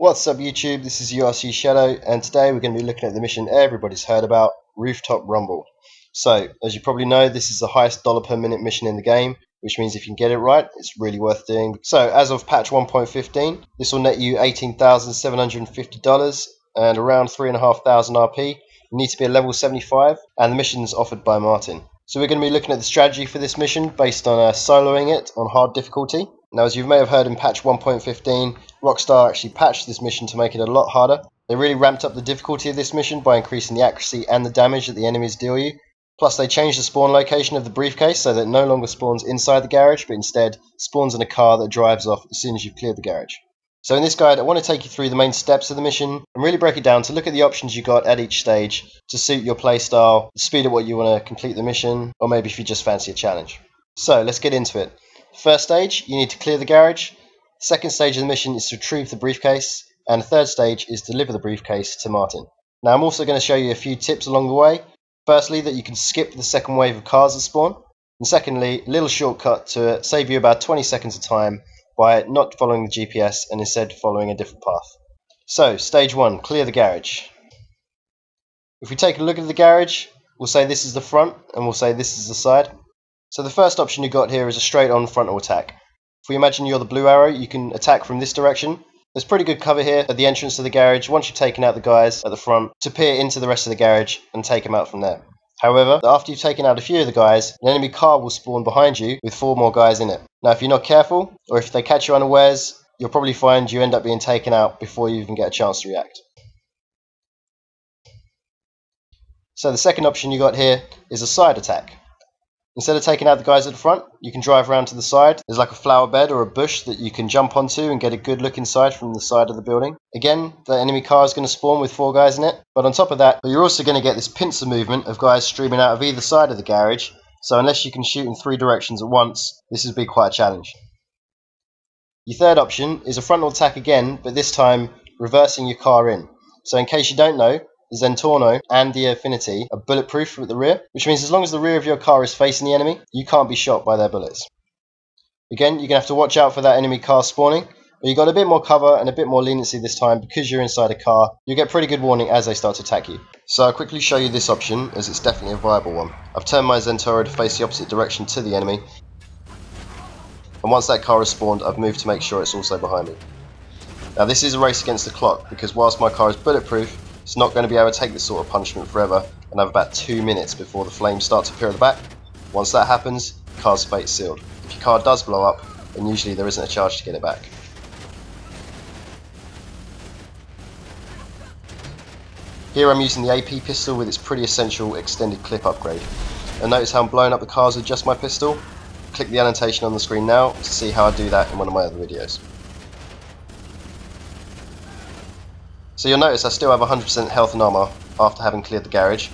What's up YouTube, this is URC Shadow, and today we're going to be looking at the mission everybody's heard about, Rooftop Rumble. So, as you probably know, this is the highest dollar per minute mission in the game, which means if you can get it right, it's really worth doing. So, as of patch 1.15, this will net you $18,750 and around 3,500 RP. You need to be a level 75, and the mission's offered by Martin. So we're going to be looking at the strategy for this mission based on soloing it on hard difficulty. Now, as you may have heard in patch 1.15, Rockstar actually patched this mission to make it a lot harder. They really ramped up the difficulty of this mission by increasing the accuracy and the damage that the enemies deal you. Plus, they changed the spawn location of the briefcase so that it no longer spawns inside the garage, but instead spawns in a car that drives off as soon as you've cleared the garage. So in this guide, I want to take you through the main steps of the mission and really break it down to look at the options you got at each stage to suit your playstyle, the speed at what you want to complete the mission, or maybe if you just fancy a challenge. So let's get into it. First stage, you need to clear the garage. Second stage of the mission is to retrieve the briefcase, and the third stage is deliver the briefcase to Martin. Now I'm also going to show you a few tips along the way. Firstly, that you can skip the second wave of cars that spawn, and secondly, a little shortcut to save you about 20 seconds of time by not following the GPS and instead following a different path. So, stage 1, clear the garage. If we take a look at the garage, we'll say this is the front and we'll say this is the side. So the first option you got here is a straight on frontal attack. If we imagine you're the blue arrow, you can attack from this direction. There's pretty good cover here at the entrance to the garage once you've taken out the guys at the front to peer into the rest of the garage and take them out from there. However, after you've taken out a few of the guys, an enemy car will spawn behind you with 4 more guys in it. Now if you're not careful, or if they catch you unawares, you'll probably find you end up being taken out before you even get a chance to react. So the second option you got here is a side attack. Instead of taking out the guys at the front, you can drive around to the side. There's like a flower bed or a bush that you can jump onto and get a good look inside from the side of the building. Again, the enemy car is going to spawn with 4 guys in it, but on top of that, you're also going to get this pincer movement of guys streaming out of either side of the garage, so unless you can shoot in 3 directions at once, this will be quite a challenge. Your third option is a frontal attack again, but this time reversing your car in. So in case you don't know, the Zentorno and the Affinity are bulletproof at the rear, which means as long as the rear of your car is facing the enemy, you can't be shot by their bullets. Again, you're going to have to watch out for that enemy car spawning, but you've got a bit more cover and a bit more leniency this time because you're inside a car. You'll get pretty good warning as they start to attack you. So I'll quickly show you this option as it's definitely a viable one. I've turned my Zentorno to face the opposite direction to the enemy, and once that car has spawned, I've moved to make sure it's also behind me. Now this is a race against the clock because whilst my car is bulletproof, it's not going to be able to take this sort of punishment forever, and I have about 2 minutes before the flames start to appear at the back. Once that happens, the car's fate's sealed. If your car does blow up, then usually there isn't a charge to get it back. Here I'm using the AP pistol with its pretty essential extended clip upgrade. And notice how I'm blowing up the cars with just my pistol. Click the annotation on the screen now to see how I do that in one of my other videos. So you'll notice I still have 100% health and armour after having cleared the garage.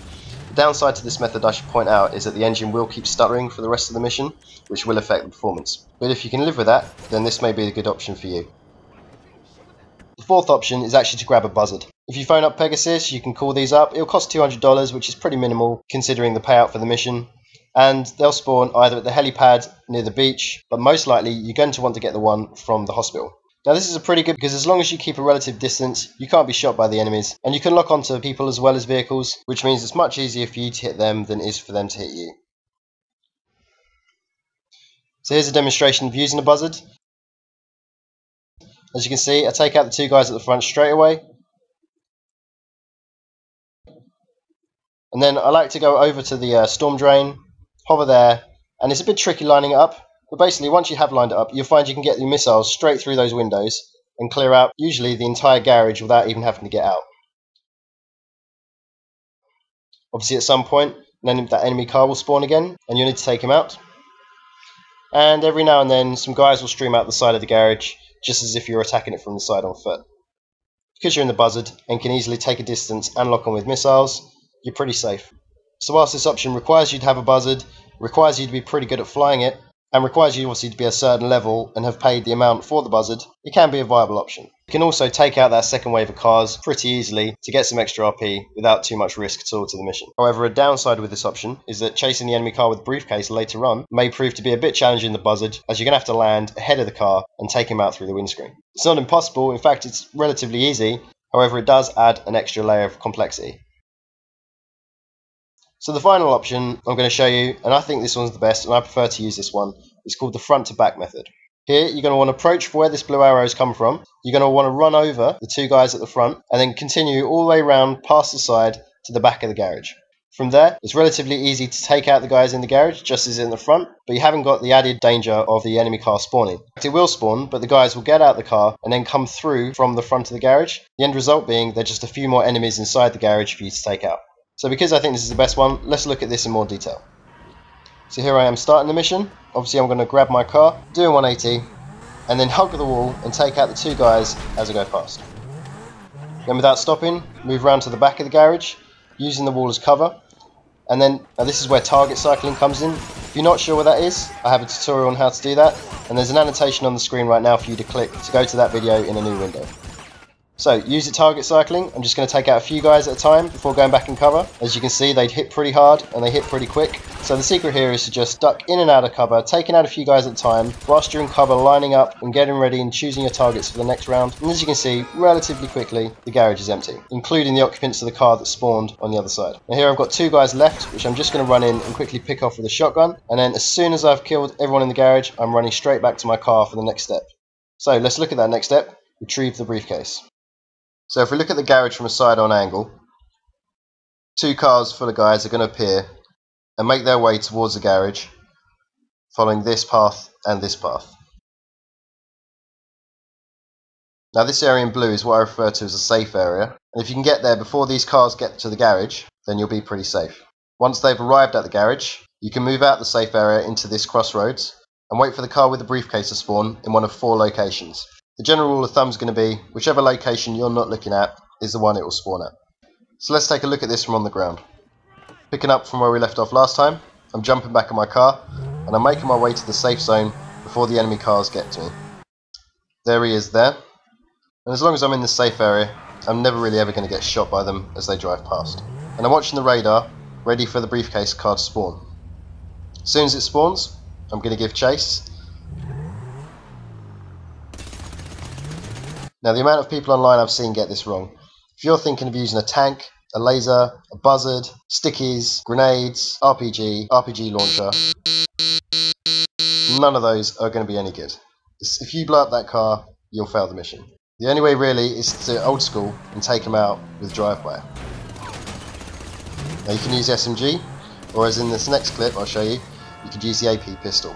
The downside to this method I should point out is that the engine will keep stuttering for the rest of the mission, which will affect the performance. But if you can live with that, then this may be a good option for you. The fourth option is actually to grab a buzzard. If you phone up Pegasus, you can call these up. It'll cost $200, which is pretty minimal considering the payout for the mission. And they'll spawn either at the helipad near the beach, but most likely you're going to want to get the one from the hospital. Now this is a pretty good because as long as you keep a relative distance, you can't be shot by the enemies, and you can lock onto people as well as vehicles, which means it's much easier for you to hit them than it is for them to hit you. So here's a demonstration of using a buzzard. As you can see, I take out the 2 guys at the front straight away, and then I like to go over to the storm drain, hover there, and it's a bit tricky lining it up. But basically, once you have lined it up, you'll find you can get your missiles straight through those windows and clear out usually the entire garage without even having to get out. Obviously, at some point, then that enemy car will spawn again, and you'll need to take him out. And every now and then, some guys will stream out the side of the garage, just as if you're attacking it from the side on foot. Because you're in the buzzard and can easily take a distance and lock on with missiles, you're pretty safe. So whilst this option requires you to have a buzzard, requires you to be pretty good at flying it, and requires you obviously to be a certain level and have paid the amount for the buzzard, it can be a viable option. You can also take out that second wave of cars pretty easily to get some extra RP without too much risk at all to the mission. However, a downside with this option is that chasing the enemy car with Briefcase later on may prove to be a bit challenging the buzzard, as you're going to have to land ahead of the car and take him out through the windscreen. It's not impossible, in fact it's relatively easy, however it does add an extra layer of complexity. So the final option I'm going to show you, and I think this one's the best and I prefer to use this one, is called the front to back method. Here you're going to want to approach where this blue arrow has come from, you're going to want to run over the two guys at the front and then continue all the way around past the side to the back of the garage. From there, it's relatively easy to take out the guys in the garage just as in the front, but you haven't got the added danger of the enemy car spawning. It will spawn, but the guys will get out the car and then come through from the front of the garage, the end result being there are just a few more enemies inside the garage for you to take out. So because I think this is the best one, let's look at this in more detail. So here I am starting the mission. Obviously I'm going to grab my car, do a 180, and then hug the wall and take out the two guys as I go past. Then without stopping, move around to the back of the garage, using the wall as cover. And then, now this is where target cycling comes in. If you're not sure what that is, I have a tutorial on how to do that, and there's an annotation on the screen right now for you to click to go to that video in a new window. So, use the target cycling. I'm just going to take out a few guys at a time before going back in cover. As you can see, they hit pretty hard and they hit pretty quick. So the secret here is to just duck in and out of cover, taking out a few guys at a time, whilst you're in cover, lining up and getting ready and choosing your targets for the next round. And as you can see, relatively quickly, the garage is empty, including the occupants of the car that spawned on the other side. Now here I've got two guys left, which I'm just going to run in and quickly pick off with a shotgun. And then as soon as I've killed everyone in the garage, I'm running straight back to my car for the next step. So let's look at that next step, retrieve the briefcase. So if we look at the garage from a side-on angle, two cars full of guys are going to appear and make their way towards the garage, following this path and this path. Now this area in blue is what I refer to as a safe area, and if you can get there before these cars get to the garage, then you'll be pretty safe. Once they've arrived at the garage, you can move out the safe area into this crossroads and wait for the car with the briefcase to spawn in one of 4 locations. The general rule of thumb is going to be, whichever location you're not looking at is the one it will spawn at. So let's take a look at this from on the ground. Picking up from where we left off last time, I'm jumping back in my car and I'm making my way to the safe zone before the enemy cars get to me. There he is there. And as long as I'm in the safe area, I'm never really ever going to get shot by them as they drive past. And I'm watching the radar, ready for the briefcase car to spawn. As soon as it spawns, I'm going to give chase. Now the amount of people online I've seen get this wrong. If you're thinking of using a tank, a laser, a buzzard, stickies, grenades, RPG launcher, none of those are going to be any good. If you blow up that car, you'll fail the mission. The only way really is to old school and take them out with drive-by. Now you can use SMG, or as in this next clip I'll show you, you could use the AP pistol.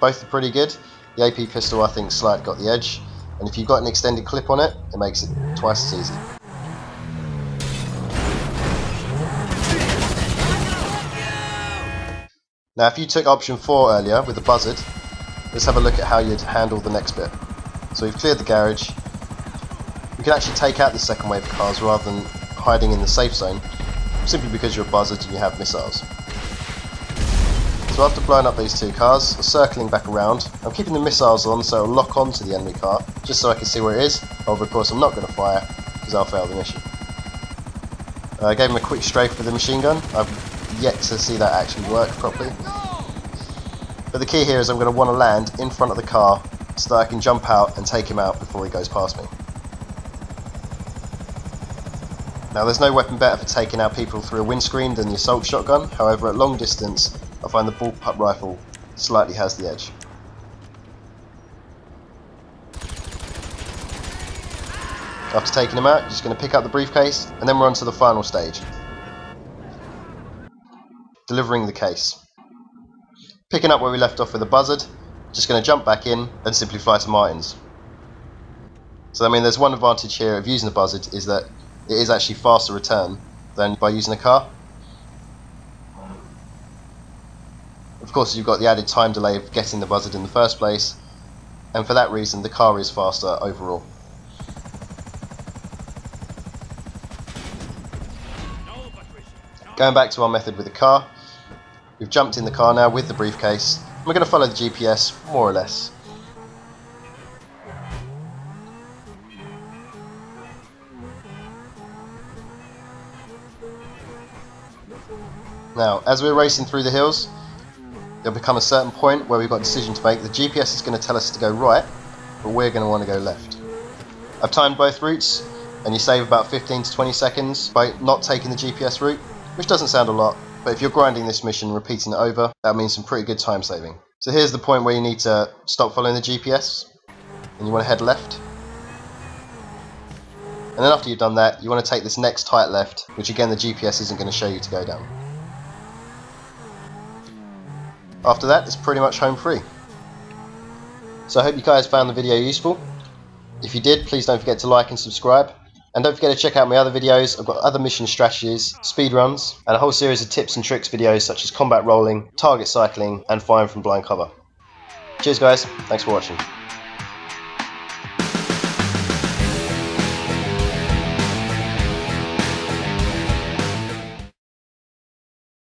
Both are pretty good. The AP pistol I think slightly got the edge, and if you've got an extended clip on it, it makes it twice as easy. Now if you took option 4 earlier with the buzzard, let's have a look at how you'd handle the next bit. So we've cleared the garage. We can actually take out the second wave of cars rather than hiding in the safe zone, simply because you're a buzzard and you have missiles. So after blowing up these 2 cars, circling back around, I'm keeping the missiles on so it'll lock onto the enemy car, just so I can see where it is. However, of course I'm not going to fire, because I'll fail the mission. I gave him a quick strafe with the machine gun. I've yet to see that actually work properly. But the key here is I'm going to want to land in front of the car so that I can jump out and take him out before he goes past me. Now there's no weapon better for taking out people through a windscreen than the assault shotgun. However, at long distance I find the bullpup rifle slightly has the edge. After taking him out, you're just going to pick up the briefcase and then we're on to the final stage. Delivering the case. Picking up where we left off with the buzzard, just going to jump back in and simply fly to Martin's. So I mean there's one advantage here of using the buzzard is that it is actually faster return than by using a car. Of course you've got the added time delay of getting the buzzard in the first place, and for that reason the car is faster overall. Going back to our method with the car, we've jumped in the car now with the briefcase, We're going to follow the GPS, more or less. Now, as we're racing through the hills, there'll become a certain point where we've got a decision to make. The GPS is going to tell us to go right, but we're going to want to go left. I've timed both routes, and you save about 15 to 20 seconds by not taking the GPS route, which doesn't sound a lot, but if you're grinding this mission, repeating it over, that means some pretty good time saving. So here's the point where you need to stop following the GPS, and you want to head left. And then after you've done that, you want to take this next tight left, which again the GPS isn't going to show you to go down. After that, it's pretty much home free. So I hope you guys found the video useful. If you did, please don't forget to like and subscribe. And don't forget to check out my other videos. I've got other mission strategies, speedruns, and a whole series of tips and tricks videos such as combat rolling, target cycling, and firing from blind cover. Cheers guys, thanks for watching.